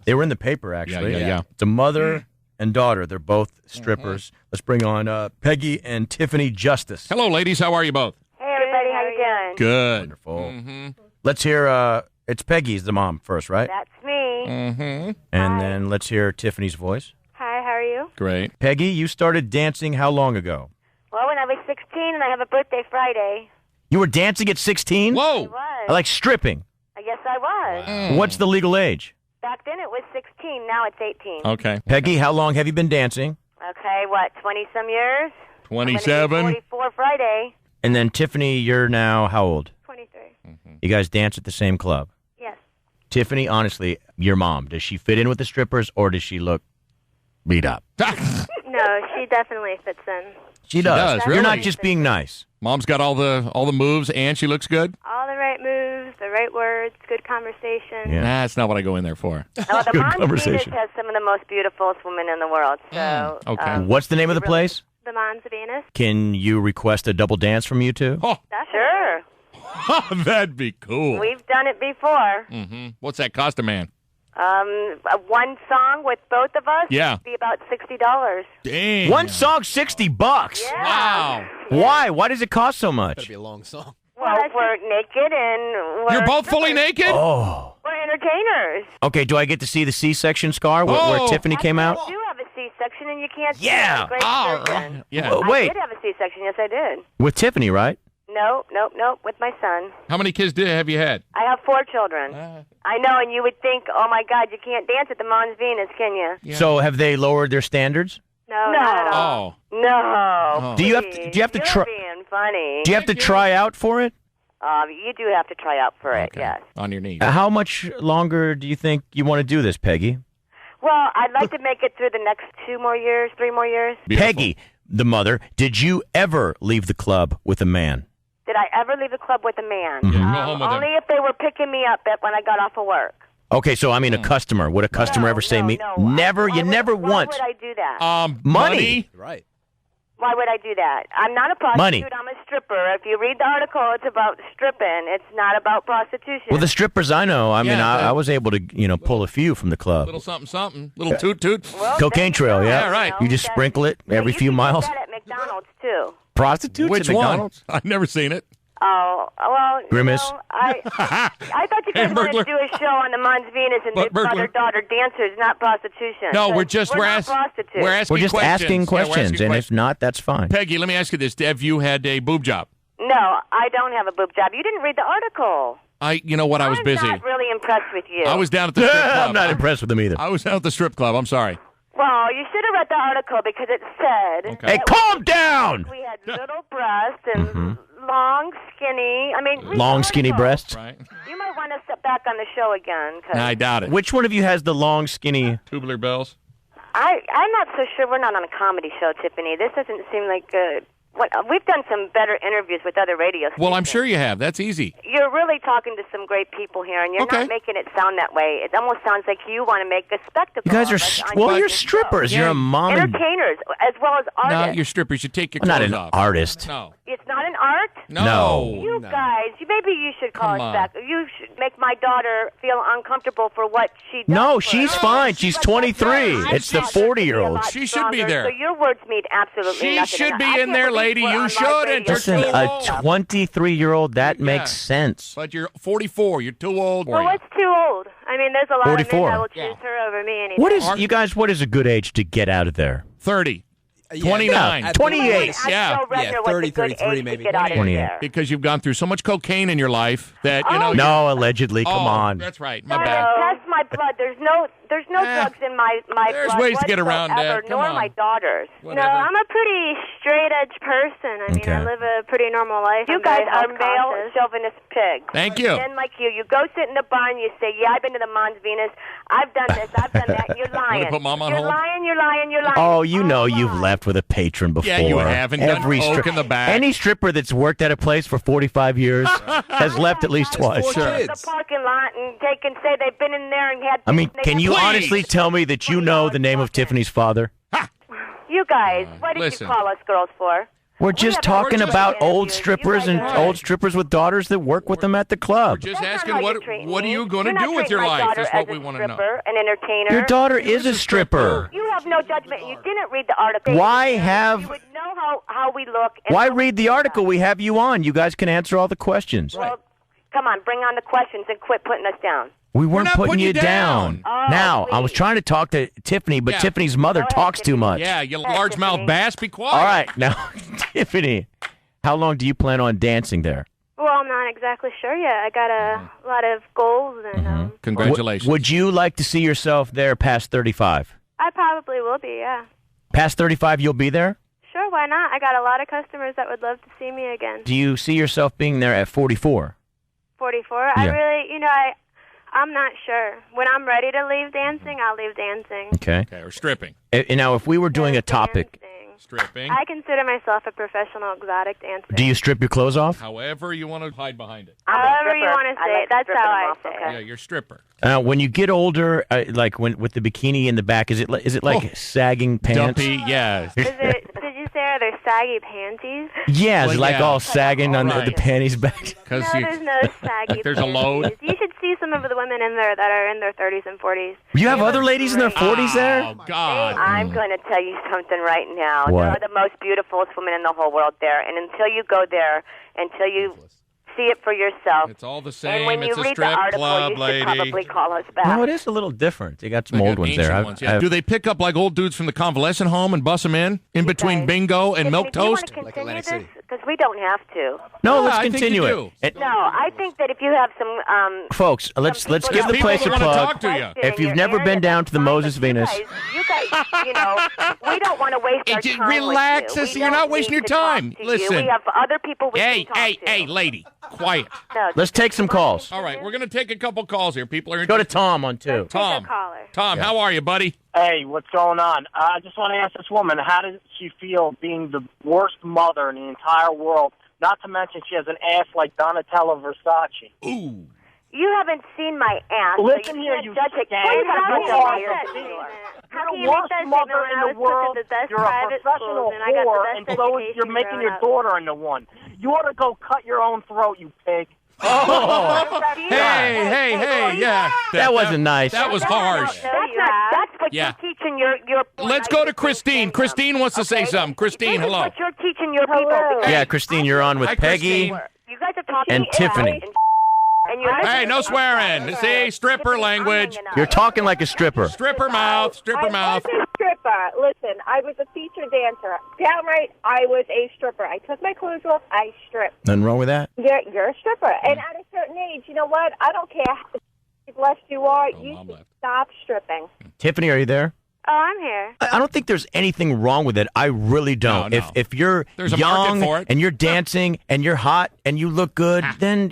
They were in the paper, actually. Yeah. It's a mother and daughter. They're both strippers. Let's bring on Peggy and Tiffany Justice. Hello, ladies. How are you both? Hey, everybody. How you doing? Good. Wonderful. Mm-hmm. Let's hear, it's Peggy's the mom first, right? That's me. Mm-hmm. And then let's hear Tiffany's voice. Hi, how are you? Great. Peggy, you started dancing how long ago? Well, when I was 16, and I have a birthday Friday. You were dancing at 16? Whoa. I was. Like stripping. I guess I was. What's the legal age? Back then it was 16. Now it's 18. Okay. Peggy, how long have you been dancing? Okay, what, 20-some years? 27. I'm gonna be 44 Friday. And then Tiffany, you're now how old? 23. You guys dance at the same club? Yes. Tiffany, honestly, your mom, does she fit in with the strippers or does she look beat up? No, she definitely fits in. She does. really? You're not just being nice. Mom's got all the moves, and she looks good? All the right moves, the right words, good conversation. Yeah. Nah, that's not what I go in there for. Well, the Good Mom's conversation. Venus has some of the most beautiful women in the world. So, Okay. What's the name of the place? The Mom's Venus. Can you request a double dance from you two? Oh, Sure. that'd be cool. We've done it before. Mm-hmm. What's that cost a man? One song with both of us Yeah. would be about $60. Damn. One song, $60. Yeah. Wow. Why? Why does it cost so much? Be a long song. Well, we're naked and we're You're both fully naked? Oh. We're entertainers. Okay, do I get to see the C-section scar where Oh. Tiffany came out? I do have a C-section and you can't see Yeah. it. Great Oh, surgeon. yeah. Oh, wait, I did have a C-section. Yes, I did. with Tiffany, right? Nope, with my son. How many kids have you had? I have 4 children. I know, and you would think, oh, my God, you can't dance at the Mons Venus, can you? Yeah. So have they lowered their standards? No, not at all. Oh. No. Do you have to You're try? being funny. Do you have to try out for it? You do have to try out for it, Okay. yes. On your knees. How much longer do you think you want to do this, Peggy? Well, I'd like to make it through the next 2 more years, 3 more years. Beautiful. Peggy, the mother, did you ever leave the club with a man? Did I ever leave the club with a man? Go home with Only him. if they were picking me up when I got off of work. Okay, so I mean a customer. Would a customer ever say me? Never. Why You never why once. would I do that? Money. Right. Why would I do that? I'm not a prostitute. Money. I'm a stripper. If you read the article, it's about stripping. It's not about prostitution. Well, the strippers I know. I mean, Yeah, I was able to, pull a few from the club. Little something, something. Little toot. Well, Cocaine there you trail, go. yeah. Yeah, right. You just sprinkle it every you few can miles. Get that at McDonald's too. Prostitutes Which at one? McDonald's? I've never seen it. Oh, well, Grimace. I thought you guys wanted to do a show on the Mons Venus and But the burglar. mother-daughter dancers, not prostitution. No, 'Cause we're just we're not asking. prostitutes. We're asking We're just questions. asking Yeah, we're questions, asking and questions. if not, that's fine. Peggy, let me ask you this: have you had a boob job? No, I don't have a boob job. You didn't read the article. You know what? I was I'm busy. not really impressed with you. I was down at the strip club. I'm not impressed with them either. I was down at the strip club. I'm sorry. Well, you should have read the article because it said Okay. Hey, that calm down! we had little breasts and long, skinny. I mean, read the Long, skinny article. breasts. Right? You might want to step back on the show again. 'Cause I doubt it. Which one of you has the long, skinny? Tubular bells. I'm not so sure. We're not on a comedy show, Tiffany. This doesn't seem like we've done some better interviews with other radio stations. Well, I'm sure you have. That's easy. You're really talking to some great people here, and you're Okay. not making it sound that way. It almost sounds like you want to make a spectacle. You guys of are us on you're your show. strippers. Yeah. You're a mom. And, Entertainers, as well as No, artists. you're strippers. You take your I'm not clothes an off. artist. No. It's not an art? No. You guys, maybe you should call Come us on. back. You should make my daughter feel uncomfortable for what she does. No, for she's us. fine. She's But 23. that's It's the not- I 40-year-old. thought She should be stronger, there. So your words mean absolutely She nothing. should And be I in can't there, believe lady. we're You on live should, radio. and you're Listen, too a old. 23-year-old, that makes sense. But you're 44. You're too old for Well, you. what's too old? I mean, there's a lot 44. of men that will choose her over me anytime. What is, you guys, what is a good age to get out of there? 30. 29. Yeah, 28. Ask Yeah. Joe Redner Yeah, what's 30, a good 33 age maybe. to get out of 28. there. Because you've gone through so much cocaine in your life that, you know. No, allegedly. Come Oh, on. That's right. My Trying bad. to test my blood. There's no drugs in my There's blood ways to get around whatsoever, that. Come nor on. my daughters. Whatever. No, I'm a pretty straight edge person. I mean, Okay. I live a pretty normal life. You I'm guys very are health male conscious. chauvinist pigs. Thank you. Men like you go sit in the bar and you say, "Yeah, I've been to the Mons Venus. I've done this. I've done that." You're lying. put Mom on you're hold? lying. You're lying. You're lying. Oh, you know All you've lies. left with a patron before. Yeah, you have, and done coke in the back. Any stripper that's worked at a place for 45 years has left at least twice. Four Go to kids. the parking lot and say they've been in there and had. I mean, they can had- you Please. honestly tell me that you know the name of Tiffany's father? You guys, what did listen. you call us girls for? We're just talking about old strippers and old strippers with daughters that work with them at the club. We're just asking what are you going to do with your life? That's what we want to know. An entertainer. Your daughter is a stripper. You have no judgment. You didn't read the article. Why You have... would know how we look. Why read the article? We have you on. You guys can answer all the questions. Well, come on, bring on the questions and quit putting us down. We weren't not putting putting you you down. Oh, Now, I please. was trying to talk to Tiffany, but Tiffany's mother talks too much. Yeah, you largemouth bass, be quiet. All right, now, Tiffany, how long do you plan on dancing there? Well, I'm not exactly sure yet. I got a lot of goals, and Congratulations. Would you like to see yourself there past 35? I probably will be, yeah. Past 35, you'll be there? Sure, why not? I got a lot of customers that would love to see me again. Do you see yourself being there at 44? 44? I really, I'm not sure. When I'm ready to leave dancing, I'll leave dancing. Okay. Okay, or stripping. Now, if we were doing a topic, Dancing. Stripping. I consider myself a professional exotic dancer. do you strip your clothes off? However you want to hide behind it. However you want to say it, that's how I say Yeah, it. you're a stripper. When you get older, like with the bikini in the back, is it like sagging pants? Dumpy, yeah. Did you say are there saggy panties? Yeah, it's Well, like yeah. all sagging on the Right. panties back. Because No, there's no saggy There's a panties. load. You should see some of the women in there that are in their 30s and 40s. You have other ladies in their 40s there? Oh, God. I'm going to tell you something right now. What? There are the most beautiful women in the whole world there, and until you go there, until you see it for yourself, It's all the and same. when you It's a read the strip article, club, you should lady. probably call us back. No, it is a little different. They got some They got old ones ancient there. ones, yeah. Do they pick up like old dudes from the convalescent home and bus them in between guys- bingo and milk Do you want toast? to continue this? Because we don't have to. No, Yeah, let's I think continue you it. do. And- No, I think that if you have some folks, let's people give the that place a wanna plug. talk to you. If you've never been down to the Moses Venus, You guys, we don't want to waste our time Relax, with you. sister, We you're don't not wasting need your to talk time. to you. Listen. We have other people we Hey, can talk to. hey, lady, quiet. No, let's take some calls. All right, we're going to take a couple calls here. People are Go to Tom on two. Tom. Take a caller. Tom, how are you, buddy? Hey, what's going on? I just want to ask this woman, how does she feel being the worst mother in the entire world? Not to mention she has an ass like Donatella Versace. Ooh. you haven't seen my ass. Listen so you here, can't you judge it. scam. Please How don't can judge you by make your that visual. statement? How You're can the you make worst that mother statement when in I the was put to world. the best You're a private professional schools and I got the whore, best and so education you're making growing your up? daughter into one. You ought to go cut your own throat, you pig. Hey, yeah. That wasn't nice. That was harsh. That's what Yeah. you're teaching your Let's go to Christine. Christine wants to say something. Christine, This is hello. what you're teaching your people. because Yeah, Christine, you're on with Hi, Peggy. Christine. You guys are talking And Tiffany. And you're Hey, no swearing. See, stripper language. You're talking like a stripper. Stripper mouth, stripper mouth. I was a stripper. Listen, I was a featured dancer. Downright, I was a stripper. I took my clothes off. I stripped. Nothing wrong with that? You're a stripper. And at a certain age, you know what? I don't care how blessed you are. You Mom should left. stop stripping. Tiffany, are you there? Oh, I'm here. I don't think there's anything wrong with it. I really don't. No, no. If you're There's a market young for it. and you're dancing and you're hot and you look good, then,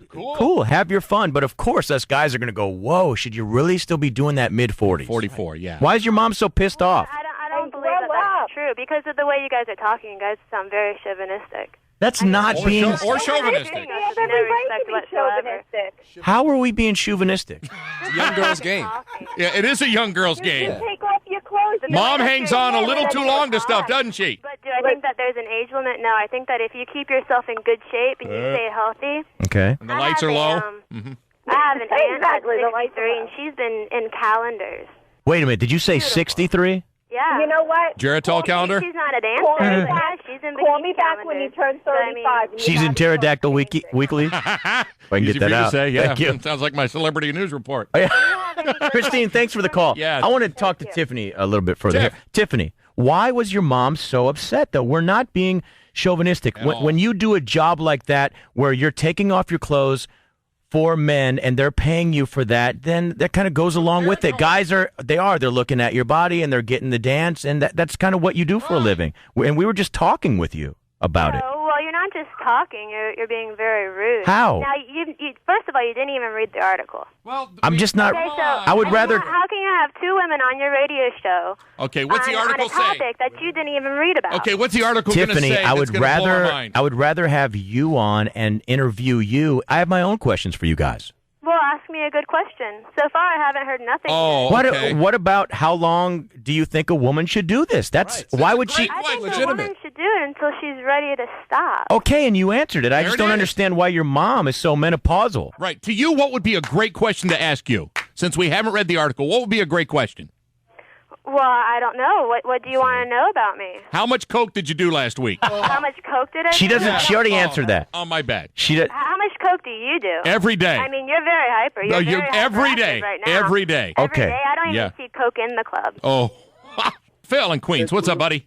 cool. Have your fun. But, of course, us guys are going to go, whoa, should you really still be doing that mid-40s? 44, yeah. Why is your mom so pissed off? I don't And believe grow that up. that's true because of the way you guys are talking. You guys sound very chauvinistic. That's not Or being... chauvinistic. You No have every right respect to be whatsoever. chauvinistic. How are we being chauvinistic? Young girl's game. Yeah, it is a young girl's game. You take off your clothes. and Mom then hangs on a little too long to off. stuff, doesn't she? But do I think that there's an age limit? No, I think that if you keep yourself in good shape and you stay healthy. Okay. And the lights are low. Mm-hmm. I have an aunt Exactly, the that's lights are 63 low. and she's been in calendars. Wait a minute. Did you say 63? Yeah. You know what? Geritol calendar? She's not a dancer, Call me but yeah, back. she's in Call bikini me back when you calendars. turn But I mean, 35. and you She's have in a Pterodactyl chauvinistic. Weekly? If I can Easy get for that you out. to say, yeah. Thank you. Sounds like my celebrity news report. Oh, yeah. Christine, thanks for the call. Yeah. I want to talk to Tiffany a little bit further Tiff. here. Tiffany, why was your mom so upset, though? We're not being chauvinistic. all. When you do a job like that where you're taking off your clothes for men and they're paying you for that, then that kind of goes along with it. Guys they're looking at your body and they're getting the dance, and that's kind of what you do for a living. And we were just talking with you about it. Oh, well, you're not just talking. You're being very rude. How? Now, you first of all, you didn't even read the article. Well, I'm just not... Okay, so I would rather... How can you have two women on your radio show? Okay, what's the article on a say? topic that you didn't even read about? Okay, what's the article going to Tiffany, say I would that's gonna blow our rather mind? have you on and interview you. I have my own questions for you guys. Well, ask me a good question. So far, I haven't heard nothing. Oh, okay. What about how long do you think a woman should do this? Why would she? I think a woman should do it until she's ready to stop. Okay, and you answered it. I There just it don't is. understand why your mom is so menopausal. Right. To you, what would be a great question to ask you? Since we haven't read the article, what would be a great question? Well, I don't know. What do you want to know about me? How much coke did you do last week? How much coke did I She do? doesn't. She already answered that. Oh, my bad. She did. How much coke do you do? Every day. I mean, you're very hyper. You're very every hyperactive day. right now. Every day. Okay. Every day. I don't Yeah. even see coke in the club. Oh. Phil in Queens. What's up, buddy?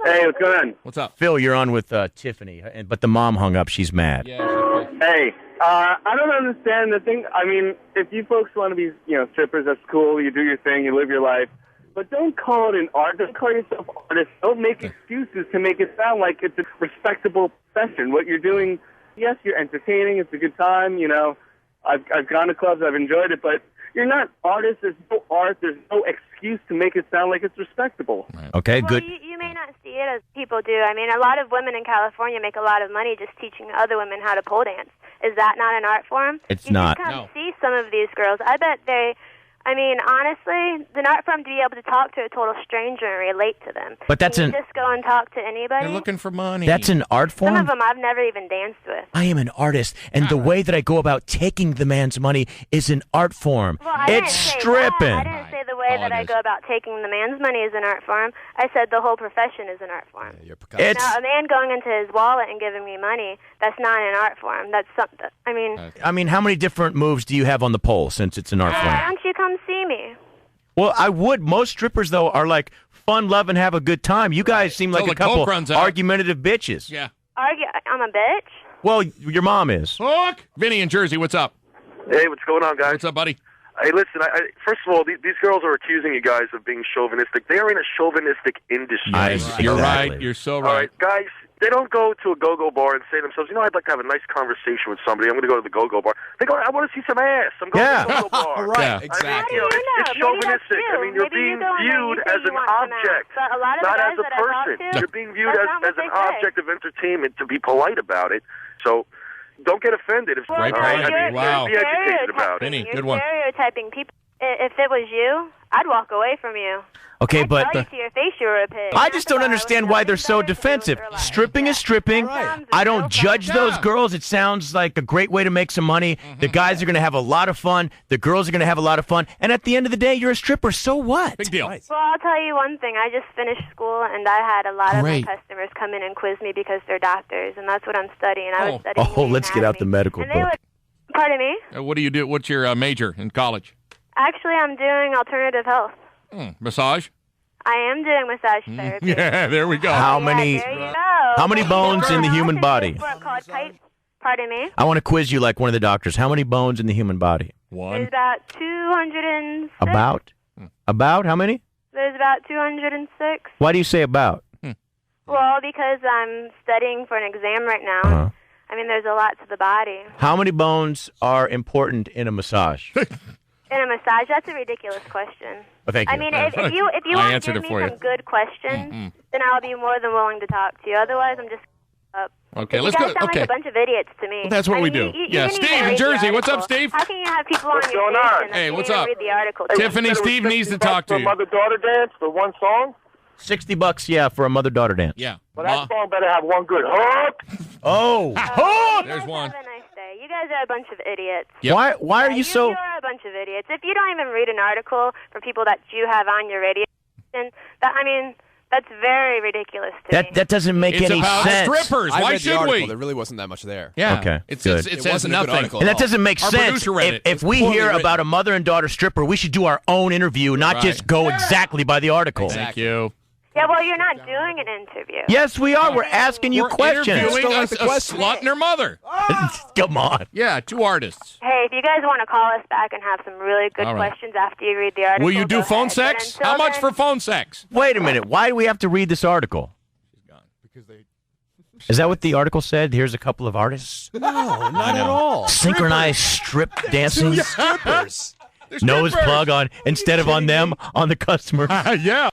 Hey, what's going on? What's up? Phil, you're on with Tiffany, but the mom hung up. She's mad. Hey, I don't understand the thing. I mean, if you folks want to be, strippers, that's cool. You do your thing, you live your life. But don't call it an art. Don't call yourself artist. Don't make excuses to make it sound like it's a respectable profession. What you're doing, yes, you're entertaining. It's a good time. I've gone to clubs. I've enjoyed it. But you're not artists. There's no art. There's no excuse to make it sound like it's respectable. Okay, Well, good. you may not see it as people do. I mean, a lot of women in California make a lot of money just teaching other women how to pole dance. Is that not an art form? It's not. You should come see some of these girls. I bet I mean, honestly, it's an art form to be able to talk to a total stranger and relate to them. But that's Can you just go and talk to anybody? They're looking for money. That's an art form. Some of them I've never even danced with. I am an artist, and the way that I go about taking the man's money is an art form. Well, I It's didn't say stripping. That. I didn't say the way that I go about taking the man's money is an art form. I said the whole profession is an art form. It's Now, a man going into his wallet and giving me money, that's not an art form. That's something. I mean, how many different moves do you have on the pole since it's an art Why form? don't you come see me? Well, I would. Most strippers, though, are like fun, love, and have a good time. You guys seem like Till a the coke couple runs out. argumentative bitches. Yeah. I'm a bitch? Well, your mom is. Look. Vinny in Jersey, what's up? Hey, what's going on, guys? What's up, buddy? Hey, listen, first of all, these girls are accusing you guys of being chauvinistic. They are in a chauvinistic industry. You're Exactly. right. You're so All right. right, guys, they don't go to a go-go bar and say to themselves, I'd like to have a nice conversation with somebody. I'm going to go to the go-go bar. They go, I want to see some ass. I'm going to the go-go bar. Right, I mean, exactly. it's Maybe that's chauvinistic. you. I mean, you're Maybe you being go in there and viewed you say as you an want some object, ass. But a lot of the not guys as a that I talk person. to, You're being viewed that's as not what an they say. object of entertainment, to be polite about it. So don't get offended. If, Great no, point. you're Wow. Be educated about it. Vinny, You're good one. stereotyping people. If it was you, I'd walk away from you. Okay, I'd but tell you to your face you were a pig. I just don't understand why they're so defensive. Stripping is stripping. I don't judge those girls. It sounds like a great way to make some money. The guys are going to have a lot of fun. The girls are going to have a lot of fun. And at the end of the day, you're a stripper. So what? Big deal. Well, I'll tell you one thing. I just finished school, and I had a lot Great. of my customers come in and quiz me because they're doctors, and that's what I'm studying. I was studying Oh, let's get out the anatomy. medical And they book. would, pardon me? What do you do? What's your major in college? Actually, I'm doing alternative health. Massage? I am doing massage therapy. Yeah, there we go. How Yeah, many? there you go. How many bones in the human body? Called kite. Pardon me? I want to quiz you like one of the doctors. How many bones in the human body? There's One. about 206. About how many? There's about 206. Why do you say about? Well, because I'm studying for an exam right now. Uh-huh. I mean, there's a lot to the body. How many bones are important in a massage? In a massage, that's a ridiculous question. Oh, thank you. I mean, if you I want to answered give it me for you. some good questions, then I'll be more than willing to talk to you. Otherwise, I'm just up. Okay, You let's guys go. sound Okay. like a bunch of idiots to me. Well, that's what I we mean, do. You Yeah, didn't Steve even in read the Jersey. What's up, article. Steve? How can you have people What's on your going on? station Hey, if you what's didn't up? read the article? Tiffany, Steve needs to talk to you. Mother-daughter dance for one song? $60, yeah, for a mother-daughter dance. Yeah. Well, that song better have one good hook. Oh. You There's guys one. Have a nice day. You guys are a bunch of idiots. Yep. Why are you You so? are a bunch of idiots. If you don't even read an article for people that you have on your radio station, that's very ridiculous to me. That doesn't make It's any about sense. strippers. I Why read the should article. we? There really wasn't that much there. Yeah. Okay, It good. says wasn't a good nothing. article. And that doesn't make Our sense. producer read it. If we poorly hear written. about a mother and daughter stripper, we should do our own interview, not Right. just go exactly by the article. Thank you. Yeah, well, you're not doing an interview. Yes, we are. We're asking you We're questions. interviewing Don't a like the question. slut and her mother. Come on. Yeah, two artists. Hey, if you guys want to call us back and have some really good All right. questions after you read the article, Will you do go phone ahead. But sex? until How much then- for phone sex? Wait a minute. Why do we have to read this article? Is that what the article said? Here's a couple of artists. No, not at all. Synchronized strip dancing. Strippers. Nose plug on instead of on them, on the customer. Yeah.